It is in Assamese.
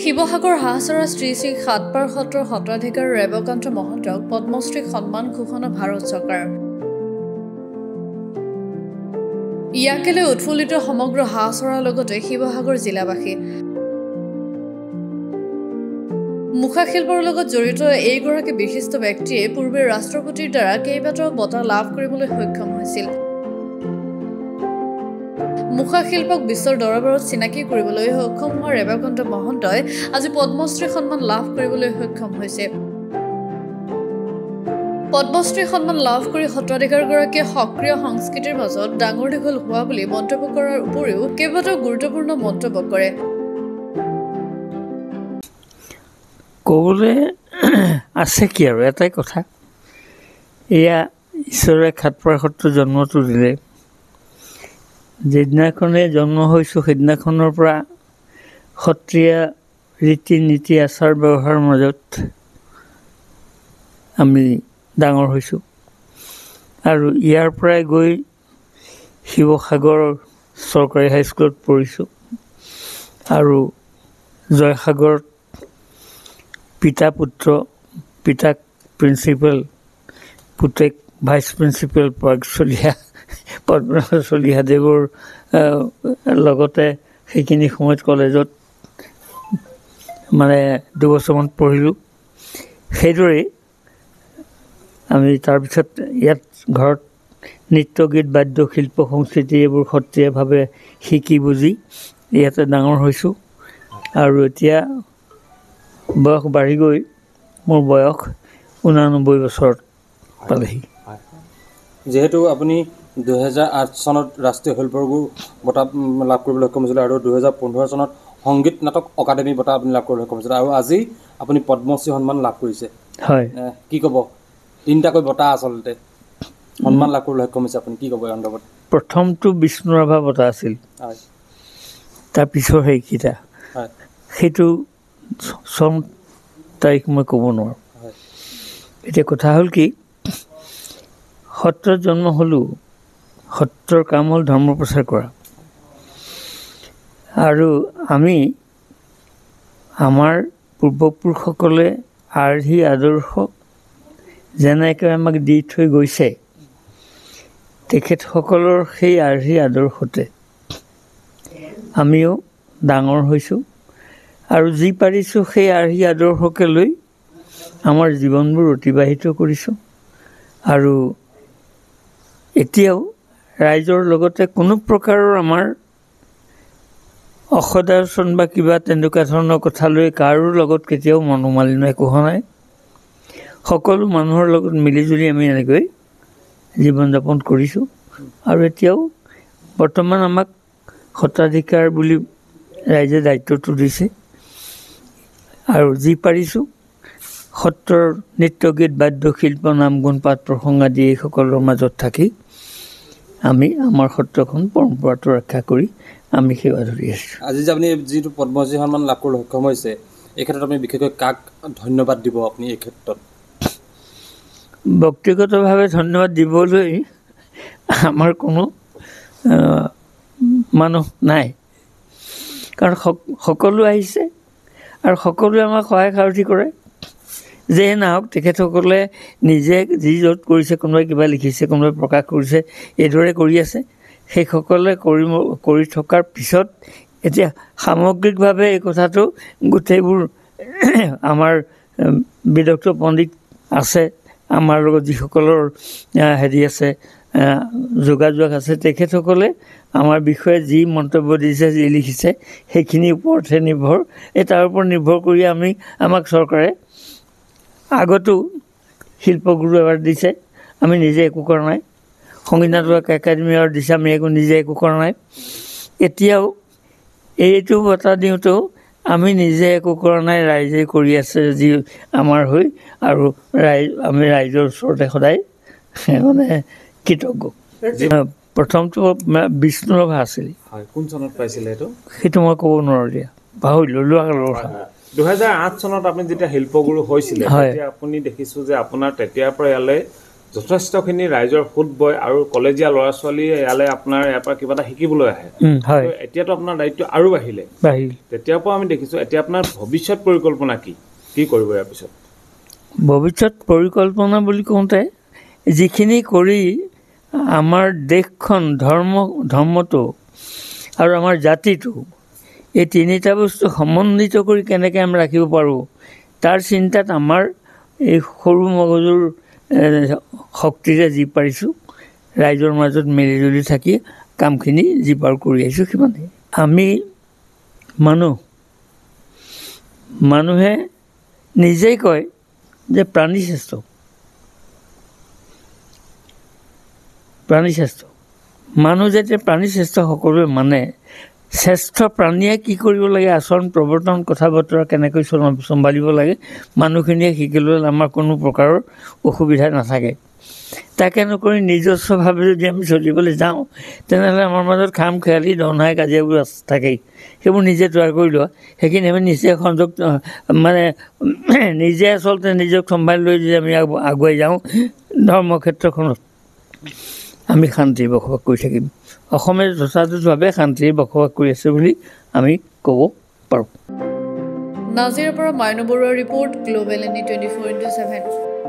শিৱসাগৰ হাঁহচৰা শ্ৰী শ্ৰী সাতবাৰ সত্ৰৰ সত্ৰাধিকাৰ ৰেৱকান্ত মহন্তক পদ্মশ্ৰী সন্মান ঘোষণা ভাৰত চৰকাৰ। ইয়াকে লৈ উৎফুল্লিত সমগ্ৰ হাঁহচৰাৰ লগতে শিৱসাগৰ জিলাবাসী। মুখা শিল্পৰ লগত জড়িত এইগৰাকী বিশিষ্ট ব্যক্তিয়ে পূৰ্বে ৰাষ্ট্ৰপতিৰ দ্বাৰা কেইবাটাও বঁটা লাভ কৰিবলৈ সক্ষম হৈছিল। মুখা শিল্পক বিশ্বৰ দৰবাৰত চিনাকি কৰিবলৈ সক্ষম হোৱা ৰেৱকান্ত মহন্তই আজি পদ্মশ্ৰী সন্মান লাভ কৰিবলৈ সক্ষম হৈছে। পদ্মশ্ৰী সন্মান লাভ কৰি সত্ৰাধিকাৰগৰাকীয়ে সক্ৰিয় সংস্কৃতিৰ মাজত ডাঙৰ দীঘল হোৱা বুলি মন্তব্য কৰাৰ উপৰিও কেইবাটাও গুৰুত্বপূৰ্ণ মন্তব্য কৰে। ক'বলৈ আছে কি আৰু এটাই কথা, এয়া ঈশ্বৰে সাতবাৰ সত্ৰ জন্মটো দিলে। যিদিনাখনে জন্ম হৈছোঁ সেইদিনাখনৰ পৰা সত্ৰীয়া ৰীতি নীতি আচাৰ ব্যৱহাৰৰ মাজত আমি ডাঙৰ হৈছোঁ আৰু ইয়াৰ পৰাই গৈ শিৱসাগৰ চৰকাৰী হাইস্কুলত পঢ়িছোঁ আৰু জয়সাগৰত পিতা পুত্ৰ, পিতাক প্ৰিন্সিপাল, পুতেক ভাইচ প্ৰিন্সিপাল পৰাগ চলিহা, পদ্মনাভ চলিহাদেৱৰ লগতে সেইখিনি সময়ত কলেজত মানে দুবছৰমান পঢ়িলোঁ। সেইদৰেই আমি তাৰপিছত ইয়াত ঘৰত নৃত্য গীত বাদ্য শিল্প সংস্কৃতি এইবোৰ সত্ৰীয়াভাৱে শিকি বুজি ইয়াতে ডাঙৰ হৈছোঁ আৰু এতিয়া বয়স বাঢ়ি গৈ মোৰ বয়স 89 বছৰত পালেহি। যিহেতু আপুনি 2008 চনত ৰাষ্ট্ৰীয় শিল্পগুৰু বঁটা লাভ কৰিবলৈ সক্ষম হৈছিলে আৰু 2015 চনত সংগীত নাটক অকাডেমী বঁটা আপুনি লাভ কৰিবলৈ সক্ষম হৈছিলে আৰু আজি আপুনি পদ্মশ্ৰী সন্মান লাভ কৰিছে। হয়, কি ক'ব? তিনিটাকৈ বঁটা আচলতে সন্মান লাভ কৰিবলৈ সক্ষম হৈছে, আপুনি কি ক'ব এই সন্দৰ্ভত? প্ৰথমটো বিষ্ণুৰাভা বঁটা আছিল, হয়, তাৰপিছৰ সেইকেইটা, হয়, সেইটো চন তাৰিখ মই ক'ব নোৱাৰোঁ। হয়, এতিয়া কথা হ'ল কি, সত্ৰত জন্ম হ'লোঁ, সত্ৰৰ কাম হ'ল ধৰ্ম প্ৰচাৰ কৰা আৰু আমি আমাৰ পূৰ্বপুৰুষসকলে আৰ্হি আদৰ্শ যেনেকৈ আমাক দি থৈ গৈছে, তেখেতসকলৰ সেই আৰ্হি আদৰ্শতে আমিও ডাঙৰ হৈছোঁ আৰু যি পাৰিছোঁ সেই আৰ্হি আদৰ্শকে লৈ আমাৰ জীৱনবোৰ অতিবাহিত কৰিছোঁ আৰু এতিয়াও ৰাইজৰ লগতে কোনো প্ৰকাৰৰ আমাৰ অসদাচৰণ বা কিবা তেনেকুৱা ধৰণৰ কথা লৈ কাৰো লগত কেতিয়াও মনোমালিন্য একো হোৱা নাই। সকলো মানুহৰ লগত মিলিজুলি আমি এনেকৈ জীৱন যাপন কৰিছোঁ আৰু এতিয়াও বৰ্তমান আমাক সত্ৰাধিকাৰ বুলি ৰাইজে দায়িত্বটো দিছে আৰু যি পাৰিছোঁ সত্ৰৰ নৃত্য গীত বাদ্য শিল্প নাম গুণ পাঠ প্ৰসংগ আদি এইসকলৰ মাজত থাকি আমি আমাৰ সত্ৰখন পৰম্পৰাটো ৰক্ষা কৰি আমি সেৱা ধৰি আছোঁ। আজি যে আপুনি যিটো পদ্মশ্ৰী সন্মান লাভ কৰিবলৈ সক্ষম হৈছে, এই ক্ষেত্ৰত আপুনি বিশেষকৈ কাক ধন্যবাদ দিব? আপুনি এই ক্ষেত্ৰত ব্যক্তিগতভাৱে ধন্যবাদ দিবলৈ আমাৰ কোনো মানুহ নাই, কাৰণ সকলো আহিছে আৰু সকলোৱে আমাক সহায় সাৰথি কৰে। যে নহওক তেখেতসকলে নিজে যি য'ত কৰিছে, কোনোবাই কিবা লিখিছে, কোনোবাই প্ৰকাশ কৰিছে, এইদৰে কৰি আছে। সেইসকলে কৰি থকাৰ পিছত এতিয়া সামগ্ৰিকভাৱে এই কথাটো গোটেইবোৰ আমাৰ বিদগ্ধ পণ্ডিত আছে, আমাৰ লগত যিসকলৰ আছে যোগাযোগ আছে, তেখেতসকলে আমাৰ বিষয়ে যি মন্তব্য দিছে, যি লিখিছে সেইখিনিৰ ওপৰতহে নিৰ্ভৰ। তাৰ ওপৰত নিৰ্ভৰ কৰি আমাক চৰকাৰে আগতো শিল্পগুৰু এৱাৰ্ড দিছে, আমি নিজে একো কৰা নাই। সংগীত নাটক একাডেমি এৱাৰ্ড দিছে, আমি নিজে একো কৰা নাই। এতিয়াও এইটো বঁটা দিওঁতেও আমি নিজে একো কৰা নাই, ৰাইজে কৰি আছে যি আমাৰ হৈ, আৰু আমি ৰাইজৰ ওচৰতে সদায় মানে কৃতজ্ঞ। প্ৰথমটো বিষ্ণুৰাভা আছিল। কোন চনত পাইছিলে এইটো? সেইটো মই ক'ব নোৱাৰোঁ, দিয়া পাহৰিলোঁ, লোৱা কালৰ কথা। 2008 চনত আপুনি যেতিয়া শিল্পগুৰু হৈছিলে, তেতিয়া আপুনি দেখিছোঁ যে আপোনাৰ তেতিয়াৰ পৰা ইয়ালৈ যথেষ্টখিনি ৰাইজৰ সোঁত বয় আৰু কলেজীয়া ল'ৰা ছোৱালীয়ে ইয়ালৈ আপোনাৰ ইয়াৰ পৰা কিবা এটা শিকিবলৈ আহে হয় এতিয়াতো আপোনাৰ দায়িত্ব আৰু বাঢ়িলে তেতিয়াৰ পৰা আমি দেখিছোঁ এতিয়া আপোনাৰ ভৱিষ্যত পৰিকল্পনা কি কৰিব ইয়াৰ পিছত ভৱিষ্যত পৰিকল্পনা বুলি কওঁতে যিখিনি কৰি আমাৰ দেশখন ধৰ্মটো আৰু আমাৰ জাতিটো এই তিনিটা বস্তু সমন্বিত কৰি কেনেকৈ আমি ৰাখিব পাৰোঁ তাৰ চিন্তাত আমাৰ এই সৰু মগজুৰ শক্তিৰে যি পাৰিছোঁ ৰাইজৰ মাজত মিলিজুলি থাকি কামখিনি যি পাৰোঁ কৰি আহিছোঁ সিমানেই আমি মানুহে নিজেই কয় যে প্ৰাণী শ্ৰেষ্ঠ মানুহ যেতিয়া প্ৰাণী শ্ৰেষ্ঠ সকলোৱে মানে শ্ৰেষ্ঠ প্ৰাণীয়ে কি কৰিব লাগে আচৰণ প্ৰৱৰ্তন কথা বতৰা কেনেকৈ চম্ভালিব লাগে মানুহখিনিয়ে শিকিবলৈ আমাৰ কোনো প্ৰকাৰৰ অসুবিধা নাথাকে তাকে নকৰি নিজস্বভাৱে যদি আমি চলিবলৈ যাওঁ তেনেহ'লে আমাৰ মাজত খাম খেয়ালি দনাই কাজিয়াবোৰ থাকেই সেইবোৰ নিজে তৈয়াৰ কৰি লোৱা সেইখিনি আমি নিজে সংযোগ মানে নিজে আচলতে নিজক চম্ভালি লৈ যদি আমি আগুৱাই যাওঁ ধৰ্মক্ষেত্ৰখনত আমি শান্তিৰে বসবাস কৰি থাকিম অসমে যথাযথভাৱে শান্তিৰে বসবাস কৰি আছে বুলি আমি ক'ব পাৰোঁ নাজিৰৰ পৰা মাইনু বৰুৱাৰ ৰিপৰ্ট গ্ল'বেল এনি 24/7